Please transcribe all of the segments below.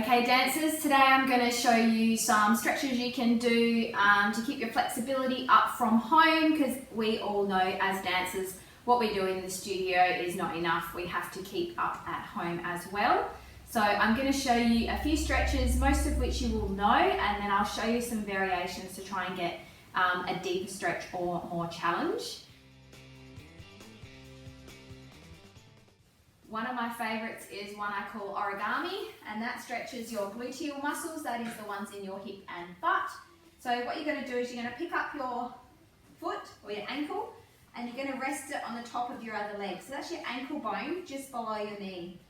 Okay dancers, today I'm going to show you some stretches you can do to keep your flexibility up from home, because we all know as dancers what we do in the studio is not enough. We have to keep up at home as well. So I'm going to show you a few stretches, most of which you will know, and then I'll show you some variations to try and get a deeper stretch or more challenge. One of my favourites is one I call origami, and that stretches your gluteal muscles, that is the ones in your hip and butt. So what you're going to do is you're going to pick up your foot or your ankle and you're going to rest it on the top of your other leg. So that's your ankle bone just below your knee.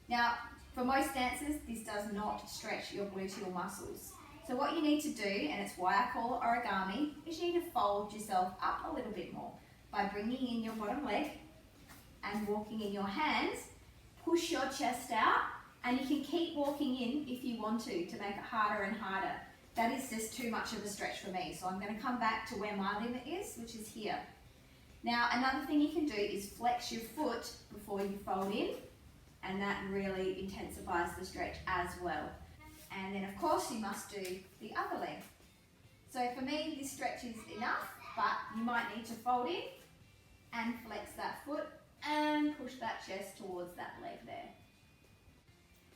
Now for most dancers this does not stretch your gluteal muscles. So what you need to do, and it's why I call it origami, is you need to fold yourself up a little bit more by bringing in your bottom leg and walking in your hands. Push your chest out, and you can keep walking in if you want to make it harder and harder. That is just too much of a stretch for me, so I'm going to come back to where my limit is, which is here. Now another thing you can do is flex your foot before you fold in, and that really intensifies the stretch as well. And then of course you must do the other leg. So for me this stretch is enough, but you might need to fold in and flex that foot and push that chest towards that leg there.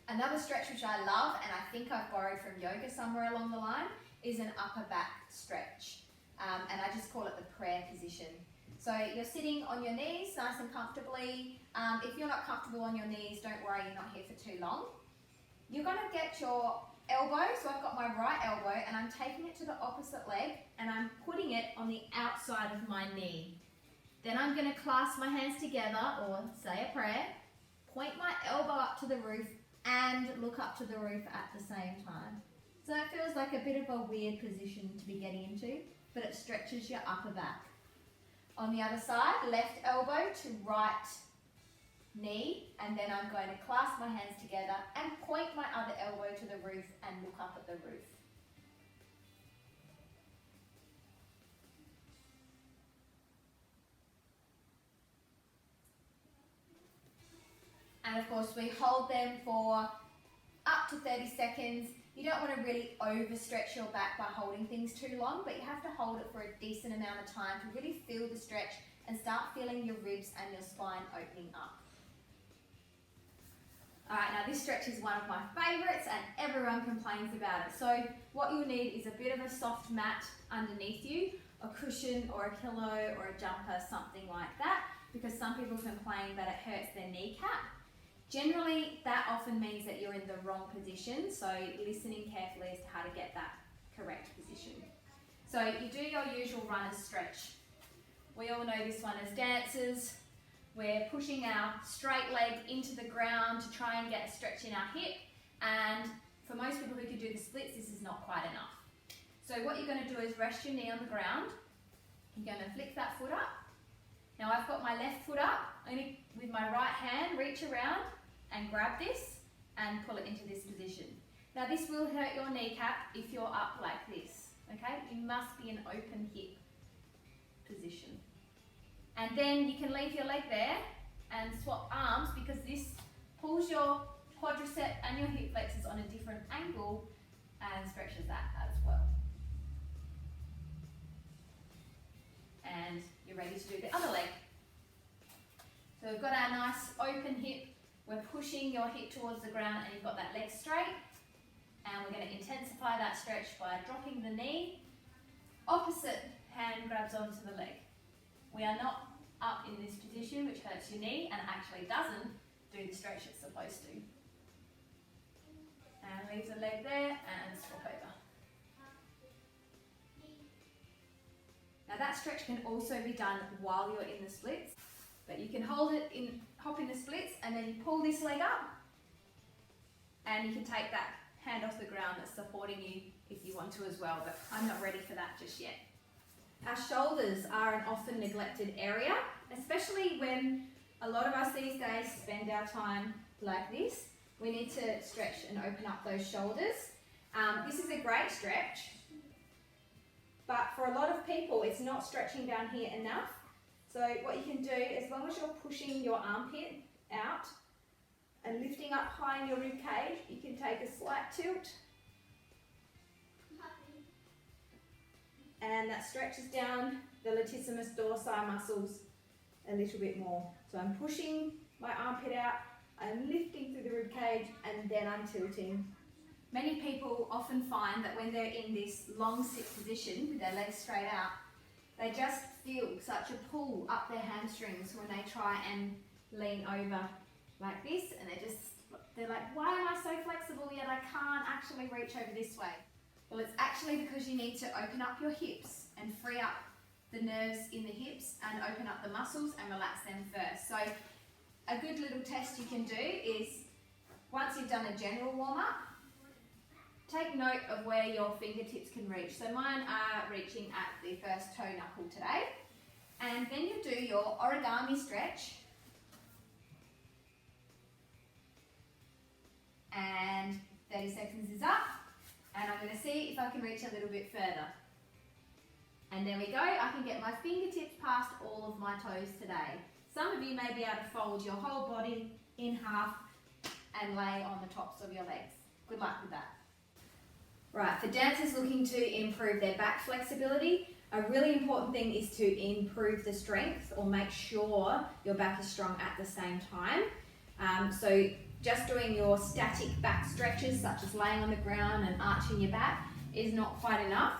Another stretch which I love, and I think I've borrowed from yoga somewhere along the line, is an upper back stretch. And I just call it the prayer position. So you're sitting on your knees nice and comfortably. If you're not comfortable on your knees, don't worry, you're not here for too long. You're going to get your elbow, so I've got my right elbow and I'm taking it to the opposite leg and I'm putting it on the outside of my knee. Then I'm going to clasp my hands together or say a prayer, point my elbow up to the roof and look up to the roof at the same time. So it feels like a bit of a weird position to be getting into, but it stretches your upper back. On the other side, left elbow to right knee, and then I'm going to clasp my hands together and point my other elbow to the roof and look up at the roof. And of course we hold them for up to 30 seconds. You don't want to really overstretch your back by holding things too long, but you have to hold it for a decent amount of time to really feel the stretch and start feeling your ribs and your spine opening up. Alright, now this stretch is one of my favourites and everyone complains about it. So what you'll need is a bit of a soft mat underneath you, a cushion or a pillow or a jumper, something like that, because some people complain that it hurts their kneecap. Generally, that often means that you're in the wrong position, so listening carefully as to how to get that correct position. So you do your usual runner's stretch. We all know this one as dancers. We're pushing our straight leg into the ground to try and get a stretch in our hip, and for most people who can do the splits, this is not quite enough. So what you're going to do is rest your knee on the ground. You're going to flick that foot up. Now I've got my left foot up, only with my right hand reach around and grab this and pull it into this position. Now this will hurt your kneecap if you're up like this, okay? You must be in open hip position. And then you can leave your leg there and swap arms, because this pulls your quadricep and your hip flexors on a different angle and stretches that as well. And you're ready to do the other leg. So we've got our nice open hip. We're pushing your hip towards the ground and you've got that leg straight. And we're going to intensify that stretch by dropping the knee. Opposite hand grabs onto the leg. We are not up in this position, which hurts your knee and actually doesn't do the stretch it's supposed to. And leave the leg there and swap over. Now that stretch can also be done while you're in the splits, but you can hold it in, hop in the splits, and then you pull this leg up and you can take that hand off the ground that's supporting you if you want to as well, but I'm not ready for that just yet. Our shoulders are an often neglected area, especially when a lot of us these days spend our time like this. We need to stretch and open up those shoulders. This is a great stretch, but for a lot of people it's not stretching down here enough. So what you can do, as long as you're pushing your armpit out, And lifting up high in your rib cage, you can take a slight tilt. And that stretches down the latissimus dorsi muscles a little bit more. So I'm pushing my armpit out, I'm lifting through the rib cage, and then I'm tilting. Many people often find that when they're in this long sit position with their legs straight out, they just feel such a pull up their hamstrings when they try and lean over like this, and they're like, why am I so flexible yet I can't actually reach over this way? Well, it's actually because you need to open up your hips and free up the nerves in the hips and open up the muscles and relax them first. So a good little test you can do is, once you've done a general warm-up, take note of where your fingertips can reach. So mine are reaching at the first toe knuckle today. And then you do your origami stretch. And 30 seconds is up. And I'm going to see if I can reach a little bit further. And there we go. I can get my fingertips past all of my toes today. Some of you may be able to fold your whole body in half and lay on the tops of your legs. Good luck with that. Right, for dancers looking to improve their back flexibility, a really important thing is to improve the strength or make sure your back is strong at the same time. So just doing your static back stretches, such as laying on the ground and arching your back, is not quite enough.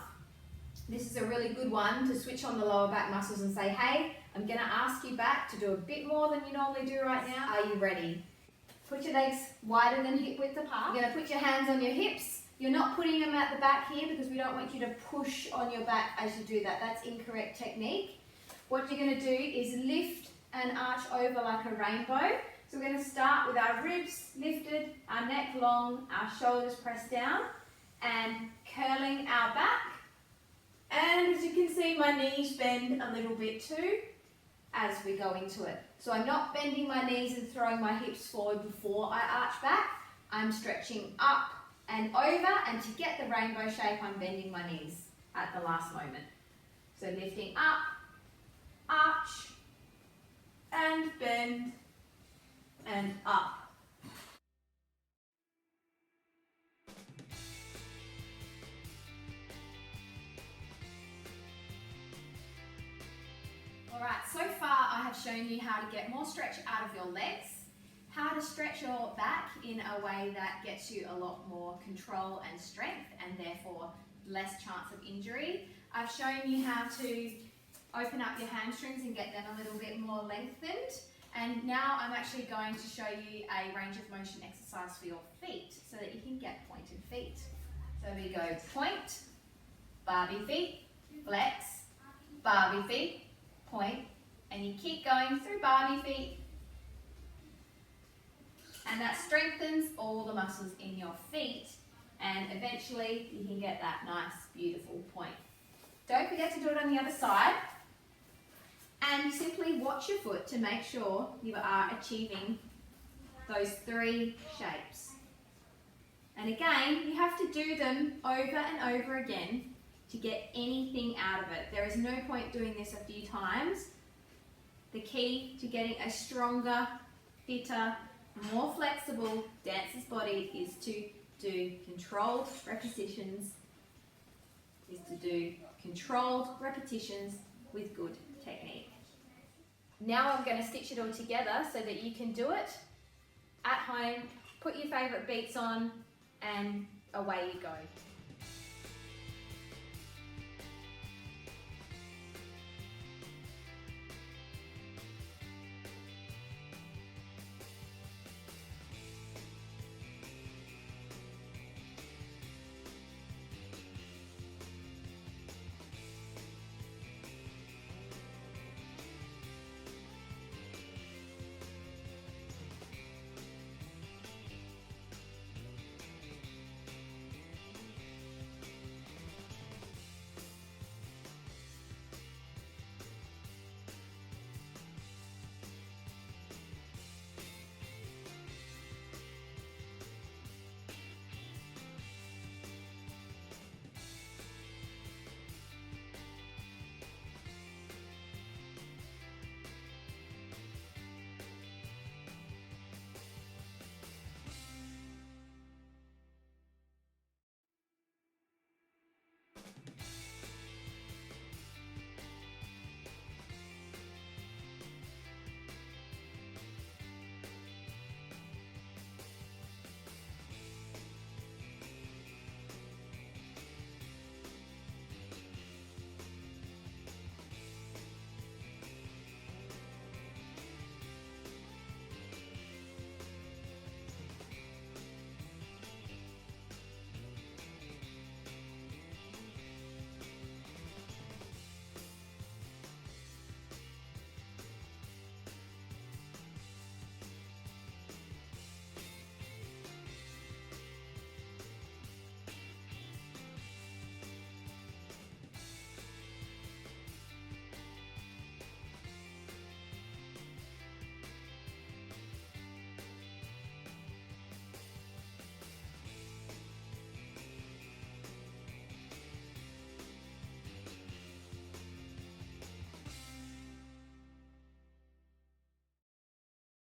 This is a really good one to switch on the lower back muscles and say, hey, I'm going to ask you back to do a bit more than you normally do right now. Are you ready? Put your legs wider than hip width apart. You're going to put your hands on your hips. You're not putting them at the back here because we don't want you to push on your back as you do that. That's incorrect technique. What you're going to do is lift and arch over like a rainbow. So we're going to start with our ribs lifted, our neck long, our shoulders pressed down, and curling our back. And as you can see, my knees bend a little bit too as we go into it. So I'm not bending my knees and throwing my hips forward before I arch back. I'm stretching up and over, and to get the rainbow shape, I'm bending my knees at the last moment. So lifting up, arch, and bend, and up. Alright, so far I have shown you how to get more stretch out of your legs, how to stretch your back in a way that gets you a lot more control and strength and therefore less chance of injury. I've shown you how to open up your hamstrings and get them a little bit more lengthened, and now I'm actually going to show you a range of motion exercise for your feet so that you can get pointed feet. So we go point, Barbie feet, flex, Barbie feet, point, and you keep going through Barbie feet, and that strengthens all the muscles in your feet, and eventually you can get that nice beautiful point. Don't forget to do it on the other side, and simply watch your foot to make sure you are achieving those 3 shapes. And again, you have to do them over and over again to get anything out of it. There is no point doing this a few times. The key to getting a stronger, fitter, more flexible dancer's body is to do controlled repetitions, with good technique. Now I'm going to stitch it all together so that you can do it at home, put your favourite beats on, and away you go.